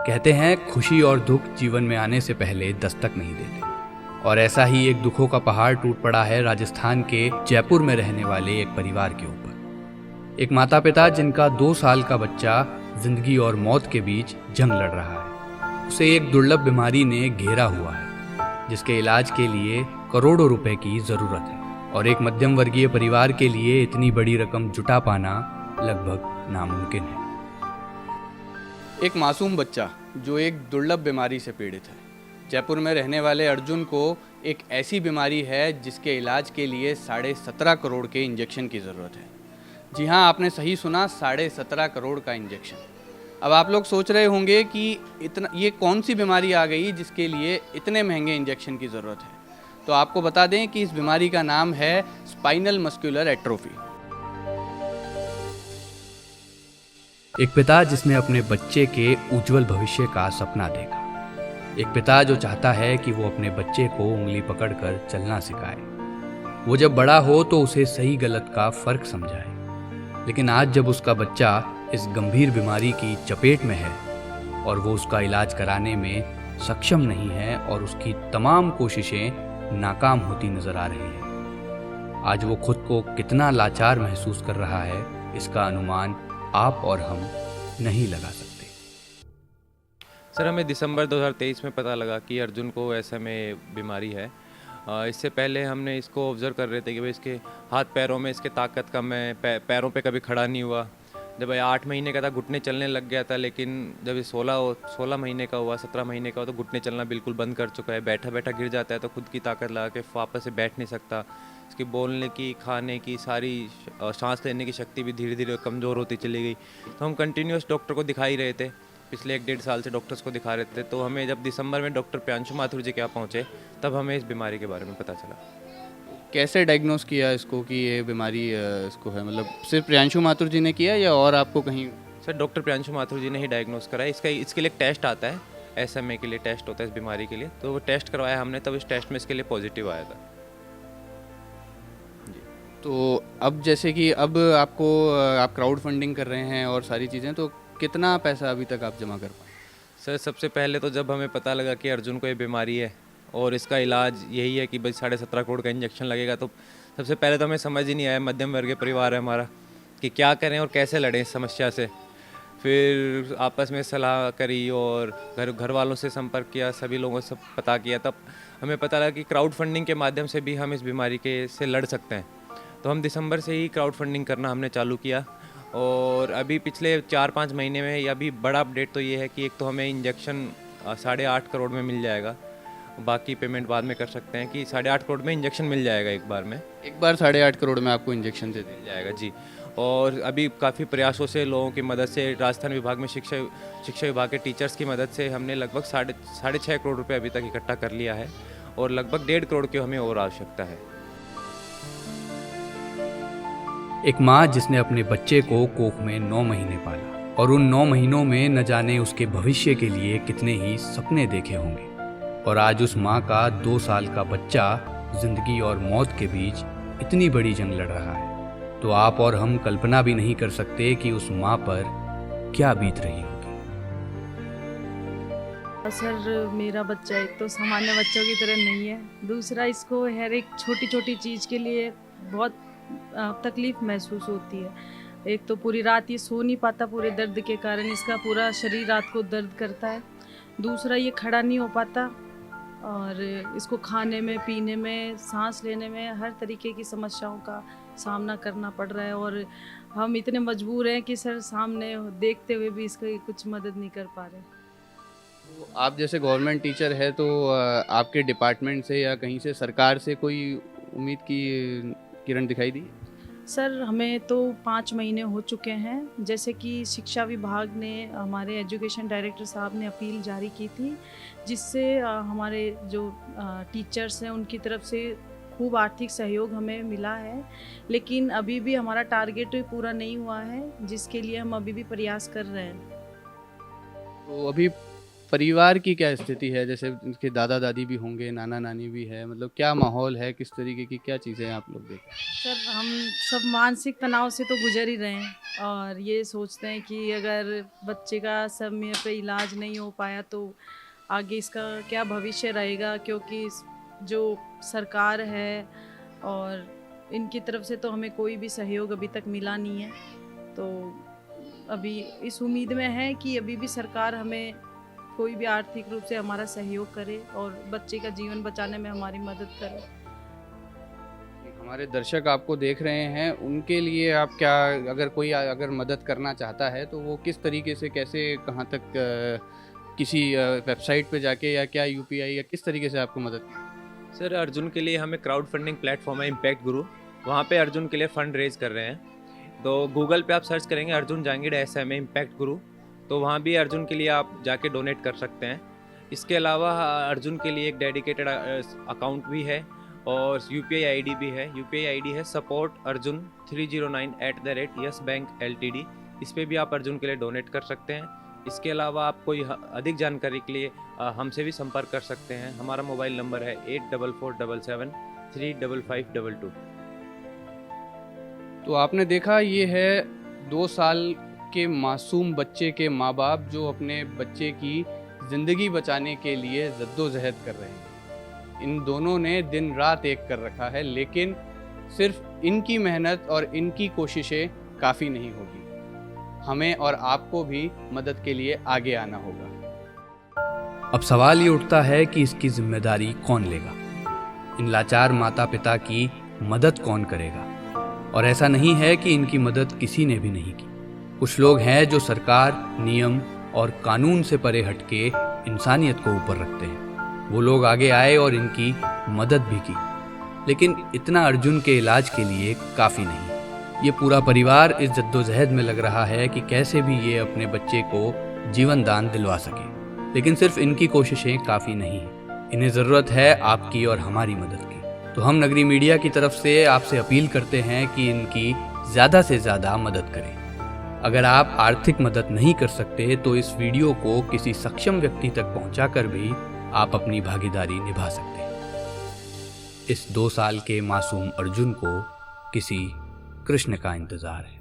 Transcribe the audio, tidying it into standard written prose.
कहते हैं खुशी और दुख जीवन में आने से पहले दस्तक नहीं देते, और ऐसा ही एक दुखों का पहाड़ टूट पड़ा है राजस्थान के जयपुर में रहने वाले एक परिवार के ऊपर। एक माता पिता जिनका 2 साल का बच्चा जिंदगी और मौत के बीच जंग लड़ रहा है। उसे एक दुर्लभ बीमारी ने घेरा हुआ है जिसके इलाज के लिए करोड़ों रुपए की जरूरत है, और एक मध्यम वर्गीय परिवार के लिए इतनी बड़ी रकम जुटा पाना लगभग नामुमकिन है। एक मासूम बच्चा जो एक दुर्लभ बीमारी से पीड़ित है। जयपुर में रहने वाले अर्जुन को एक ऐसी बीमारी है जिसके इलाज के लिए 17.5 करोड़ के इंजेक्शन की ज़रूरत है। जी हाँ, आपने सही सुना, 17.5 करोड़ का इंजेक्शन। अब आप लोग सोच रहे होंगे कि इतना ये कौन सी बीमारी आ गई जिसके लिए इतने महंगे इंजेक्शन की ज़रूरत है। तो आपको बता दें कि इस बीमारी का नाम है स्पाइनल मस्कुलर एट्रोफी। एक पिता जिसने अपने बच्चे के उज्जवल भविष्य का सपना देखा, एक पिता जो चाहता है कि वो अपने बच्चे को उंगली पकड़कर चलना सिखाए, वो जब बड़ा हो तो उसे सही गलत का फर्क समझाए। लेकिन आज जब उसका बच्चा इस गंभीर बीमारी की चपेट में है और वो उसका इलाज कराने में सक्षम नहीं है और उसकी तमाम कोशिशें नाकाम होती नजर आ रही हैं, आज वो खुद को कितना लाचार महसूस कर रहा है, इसका अनुमान आप और हम नहीं लगा सकते। सर, हमें दिसंबर 2023 में पता लगा कि अर्जुन को ऐसे में बीमारी है। इससे पहले हमने इसको ऑब्ज़र्व कर रहे थे कि भाई इसके हाथ पैरों में इसके ताकत कम है, पैरों पे कभी खड़ा नहीं हुआ। जब 8 महीने का था घुटने चलने लग गया था, लेकिन जब ये 16 महीने का हुआ, 17 महीने का हुआ, तो घुटने चलना बिल्कुल बंद कर चुका है। बैठा बैठा गिर जाता है तो खुद की ताकत लगा के वापस से बैठ नहीं सकता। इसकी बोलने की, खाने की, सारी सांस लेने की शक्ति भी धीरे धीरे कमज़ोर होती चली गई। तो हम कंटिन्यूस डॉक्टर को दिखा ही रहे थे, पिछले 1-1.5 साल से डॉक्टर्स को दिखा रहे थे। तो हमें जब दिसंबर में डॉक्टर प्रियांशु माथुर जी के यहाँ पहुँचे तब हमें इस बीमारी के बारे में पता चला। कैसे डायग्नोस किया इसको कि ये बीमारी इसको है? मतलब सिर्फ प्रियांशु माथुर जी ने किया या और आपको कहीं? सर, डॉक्टर प्रियांशु माथुर जी ने ही डायग्नोस करा है। इसके लिए एक टेस्ट आता है, SMA के लिए टेस्ट होता है इस बीमारी के लिए। तो वो टेस्ट करवाया हमने, तब इस टेस्ट में इसके लिए पॉजिटिव आया था। तो अब जैसे कि अब आपको आप क्राउड फंडिंग कर रहे हैं और सारी चीज़ें, तो कितना पैसा अभी तक आप जमा कर पाए? सर, सबसे पहले तो जब हमें पता लगा कि अर्जुन को ये बीमारी है और इसका इलाज यही है कि भाई 17.5 करोड़ का इंजेक्शन लगेगा, तो सबसे पहले तो हमें समझ ही नहीं आया, मध्यम वर्गीय परिवार है हमारा, कि क्या करें और कैसे लड़ें इस समस्या से। फिर आपस में सलाह करी और घर वालों से संपर्क किया, सभी लोगों से पता किया, तब हमें पता लगा कि क्राउड फंडिंग के माध्यम से भी हम इस बीमारी से लड़ सकते हैं। तो हम दिसंबर से ही क्राउड फंडिंग करना हमने चालू किया, और अभी पिछले 4-5 महीने में या अभी बड़ा अपडेट तो ये है कि एक तो हमें इंजेक्शन 8.5 करोड़ में मिल जाएगा, बाकी पेमेंट बाद में कर सकते हैं, कि 8.5 करोड़ में इंजेक्शन मिल जाएगा एक बार में। एक बार 8.5 करोड़ में आपको इंजेक्शन दे दिया जाएगा जी। और अभी काफ़ी प्रयासों से, लोगों की मदद से, राजस्थान विभाग में शिक्षा विभाग के टीचर्स की मदद से हमने लगभग 6.5 करोड़ रुपये अभी तक इकट्ठा कर लिया है, और लगभग 1.5 करोड़ की हमें और आवश्यकता है। एक माँ जिसने अपने बच्चे को कोख में 9 महीने पाला, और उन 9 महीनों में न जाने उसके भविष्य के लिए कितने ही सपने देखे होंगे, और आज उस माँ का 2 साल का बच्चा जिंदगी और मौत के बीच इतनी बड़ी जंग लड़ रहा है, तो आप और हम कल्पना भी नहीं कर सकते कि उस माँ पर क्या बीत रही होगी। सर, मेरा बच्चा एक तो सामान्य बच्चों की तरह नहीं है, दूसरा इसको हर एक छोटी छोटी चीज़ के लिए बहुत तकलीफ़ महसूस होती है। एक तो पूरी रात ये सो नहीं पाता, पूरे दर्द के कारण इसका पूरा शरीर रात को दर्द करता है। दूसरा, ये खड़ा नहीं हो पाता, और इसको खाने में, पीने में, सांस लेने में हर तरीके की समस्याओं का सामना करना पड़ रहा है, और हम इतने मजबूर हैं कि सर सामने देखते हुए भी इसकी कुछ मदद नहीं कर पा रहे। तो आप जैसे गवर्नमेंट टीचर है, तो आपके डिपार्टमेंट से या कहीं से, सरकार से कोई उम्मीद की किरण दिखाई दी? सर, हमें तो 5 महीने हो चुके हैं, जैसे कि शिक्षा विभाग ने, हमारे एजुकेशन डायरेक्टर साहब ने अपील जारी की थी, जिससे हमारे जो टीचर्स हैं उनकी तरफ से खूब आर्थिक सहयोग हमें मिला है, लेकिन अभी भी हमारा टारगेट पूरा नहीं हुआ है, जिसके लिए हम अभी भी प्रयास कर रहे हैं। तो अभी परिवार की क्या स्थिति है? जैसे उनके दादा दादी भी होंगे, नाना नानी भी है, मतलब क्या माहौल है, किस तरीके की क्या चीज़ें आप लोग देख रहे सर हम सब मानसिक तनाव से तो गुजर ही रहे हैं और ये सोचते हैं कि अगर बच्चे का समय पे इलाज नहीं हो पाया तो आगे इसका क्या भविष्य रहेगा, क्योंकि जो सरकार है और इनकी तरफ से तो हमें कोई भी सहयोग अभी तक मिला नहीं है। तो अभी इस उम्मीद में है कि अभी भी सरकार हमें कोई भी आर्थिक रूप से हमारा सहयोग करे और बच्चे का जीवन बचाने में हमारी मदद करे। हैं? हमारे दर्शक आपको देख रहे हैं, उनके लिए आप क्या, अगर कोई अगर मदद करना चाहता है तो वो किस तरीके से, कैसे, कहाँ तक, किसी वेबसाइट पे जाके या क्या यूपीआई या किस तरीके से आपको मदद? सर अर्जुन के लिए हमें क्राउड फंडिंग प्लेटफॉर्म है इम्पैक्ट गुरु, वहाँ पे अर्जुन के लिए फ़ंड रेज कर रहे हैं। तो गूगल पे आप सर्च करेंगे अर्जुन जांगिड़ SMA इम्पैक्ट गुरु, तो वहाँ भी अर्जुन के लिए आप जाके डोनेट कर सकते हैं। इसके अलावा अर्जुन के लिए एक डेडिकेटेड अकाउंट भी है और UPI ID भी है। UPI ID है support@309@YesBank Ltd। इस पर भी आप अर्जुन के लिए डोनेट कर सकते हैं। इसके अलावा आप कोई अधिक जानकारी के लिए हमसे भी संपर्क कर सकते हैं। हमारा मोबाइल नंबर है 8447735522। तो आपने देखा, ये है 2 साल के मासूम बच्चे के माँ बाप जो अपने बच्चे की ज़िंदगी बचाने के लिए जद्दोजहद कर रहे हैं। इन दोनों ने दिन रात एक कर रखा है, लेकिन सिर्फ इनकी मेहनत और इनकी कोशिशें काफ़ी नहीं होगी। हमें और आपको भी मदद के लिए आगे आना होगा। अब सवाल ये उठता है कि इसकी जिम्मेदारी कौन लेगा? इन लाचार माता पिता की मदद कौन करेगा? और ऐसा नहीं है कि इनकी मदद किसी ने भी नहीं की। कुछ लोग हैं जो सरकार, नियम और कानून से परे हटके इंसानियत को ऊपर रखते हैं। वो लोग आगे आए और इनकी मदद भी की, लेकिन इतना अर्जुन के इलाज के लिए काफ़ी नहीं। ये पूरा परिवार इस जद्दोजहद में लग रहा है कि कैसे भी ये अपने बच्चे को जीवन दान दिलवा सके, लेकिन सिर्फ इनकी कोशिशें काफ़ी नहीं हैं। इन्हें ज़रूरत है आपकी और हमारी मदद की। तो हम नगरी मीडिया की तरफ से आपसे अपील करते हैं कि इनकी ज़्यादा से ज़्यादा मदद करें। अगर आप आर्थिक मदद नहीं कर सकते तो इस वीडियो को किसी सक्षम व्यक्ति तक पहुंचाकर भी आप अपनी भागीदारी निभा सकते हैं। इस 2 साल के मासूम अर्जुन को किसी कृष्ण का इंतज़ार है।